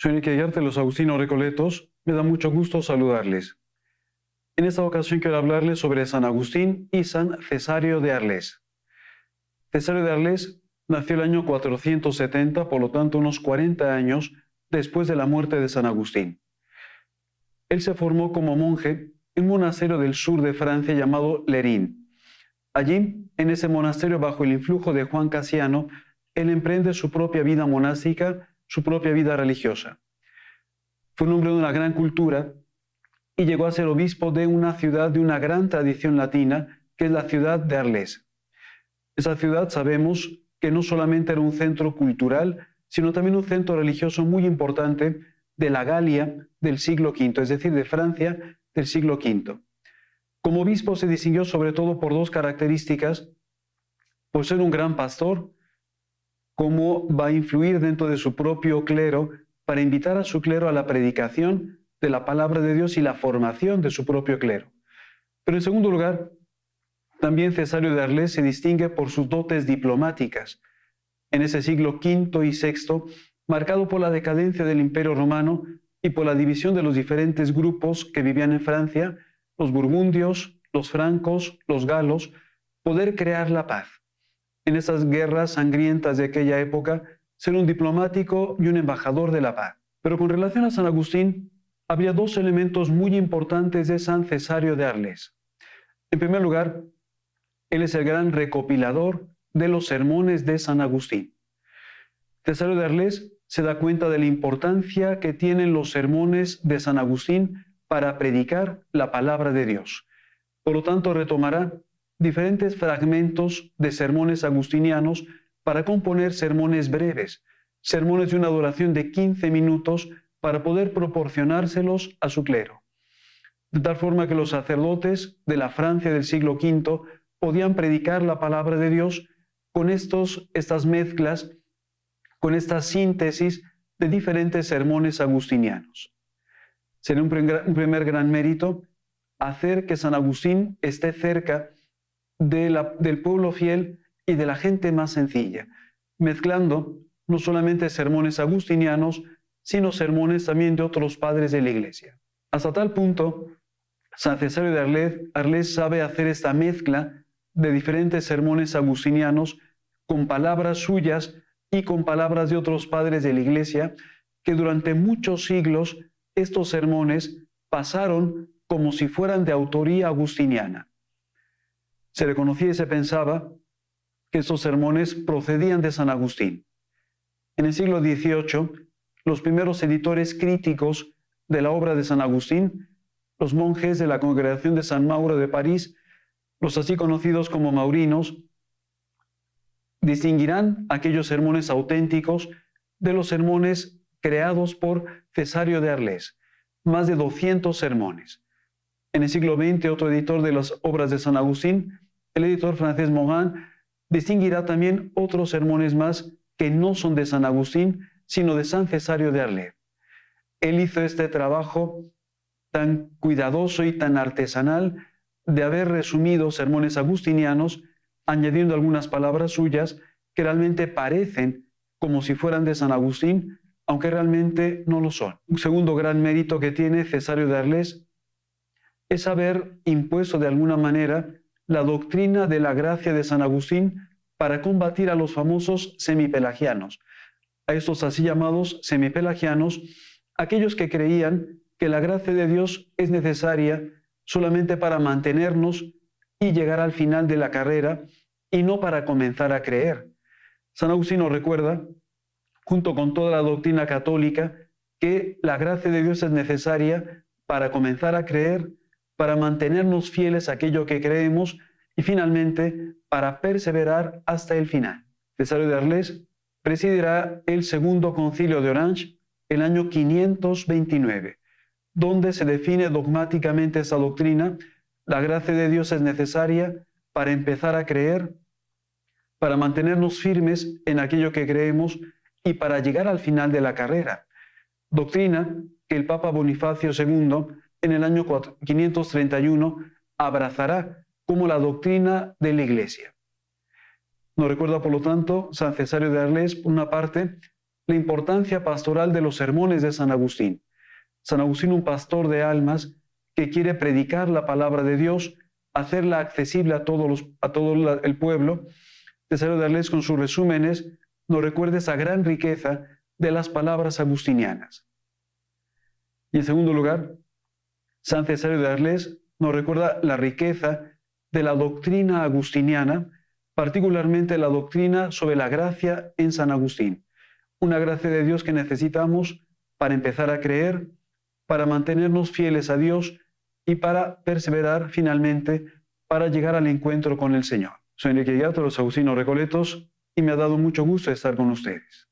Soy Enrique Ayarte de los Agustinos Recoletos. Me da mucho gusto saludarles. En esta ocasión quiero hablarles sobre San Agustín y San Cesario de Arles. Cesario de Arles nació el año 470, por lo tanto unos 40 años después de la muerte de San Agustín. Él se formó como monje en un monasterio del sur de Francia llamado Lerín. Allí, en ese monasterio, bajo el influjo de Juan Casiano, él emprende su propia vida monástica, su propia vida religiosa. Fue un hombre de una gran cultura y llegó a ser obispo de una ciudad de una gran tradición latina, que es la ciudad de Arles. Esa ciudad sabemos que no solamente era un centro cultural, sino también un centro religioso muy importante de la Galia del siglo V, es decir, de Francia del siglo V. Como obispo se distinguió sobre todo por dos características: por ser un gran pastor, cómo va a influir dentro de su propio clero para invitar a su clero a la predicación de la palabra de Dios y la formación de su propio clero. Pero en segundo lugar, también Cesario de Arles se distingue por sus dotes diplomáticas. En ese siglo V y VI, marcado por la decadencia del Imperio Romano y por la división de los diferentes grupos que vivían en Francia, los burgundios, los francos, los galos, poder crear la paz. En esas guerras sangrientas de aquella época, ser un diplomático y un embajador de la paz. Pero con relación a San Agustín, había dos elementos muy importantes de San Cesario de Arles. En primer lugar, él es el gran recopilador de los sermones de San Agustín. Cesario de Arles se da cuenta de la importancia que tienen los sermones de San Agustín para predicar la palabra de Dios. Por lo tanto, retomará diferentes fragmentos de sermones agustinianos para componer sermones breves, sermones de una duración de 15 minutos para poder proporcionárselos a su clero. De tal forma que los sacerdotes de la Francia del siglo V podían predicar la palabra de Dios con estas mezclas, con esta síntesis de diferentes sermones agustinianos. Sería un primer gran mérito hacer que San Agustín esté cerca del pueblo fiel y de la gente más sencilla, mezclando no solamente sermones agustinianos, sino sermones también de otros padres de la Iglesia. Hasta tal punto, San Cesario de Arles sabe hacer esta mezcla de diferentes sermones agustinianos con palabras suyas y con palabras de otros padres de la Iglesia, que durante muchos siglos estos sermones pasaron como si fueran de autoría agustiniana. Se reconocía y se pensaba que estos sermones procedían de San Agustín. En el siglo XVIII, los primeros editores críticos de la obra de San Agustín, los monjes de la Congregación de San Mauro de París, los así conocidos como maurinos, distinguirán aquellos sermones auténticos de los sermones creados por Cesario de Arles, más de 200 sermones. En el siglo XX, otro editor de las obras de San Agustín, el editor francés Morin, distinguirá también otros sermones más que no son de San Agustín, sino de San Cesario de Arles. Él hizo este trabajo tan cuidadoso y tan artesanal de haber resumido sermones agustinianos, añadiendo algunas palabras suyas que realmente parecen como si fueran de San Agustín, aunque realmente no lo son. Un segundo gran mérito que tiene Cesario de Arles es haber impuesto de alguna manera la doctrina de la gracia de San Agustín para combatir a los famosos semipelagianos, a estos así llamados semipelagianos, aquellos que creían que la gracia de Dios es necesaria solamente para mantenernos y llegar al final de la carrera y no para comenzar a creer. San Agustín nos recuerda, junto con toda la doctrina católica, que la gracia de Dios es necesaria para comenzar a creer, para mantenernos fieles a aquello que creemos y finalmente para perseverar hasta el final. Cesario de Arles presidirá el segundo concilio de Orange el año 529, donde se define dogmáticamente esa doctrina: la gracia de Dios es necesaria para empezar a creer, para mantenernos firmes en aquello que creemos y para llegar al final de la carrera. Doctrina que el Papa Bonifacio II en el año 531 abrazará como la doctrina de la Iglesia. Nos recuerda, por lo tanto, San Cesario de Arles, por una parte, la importancia pastoral de los sermones de San Agustín. San Agustín, un pastor de almas que quiere predicar la palabra de Dios, hacerla accesible a todo el pueblo. Tesario de Arles, con sus resúmenes, nos recuerda esa gran riqueza de las palabras agustinianas. Y en segundo lugar, San Tesario de Arles nos recuerda la riqueza de la doctrina agustiniana, particularmente la doctrina sobre la gracia en San Agustín. Una gracia de Dios que necesitamos para empezar a creer, para mantenernos fieles a Dios y para perseverar finalmente para llegar al encuentro con el Señor. Soy Enrique Guiato, los Agustinos Recoletos, y me ha dado mucho gusto estar con ustedes.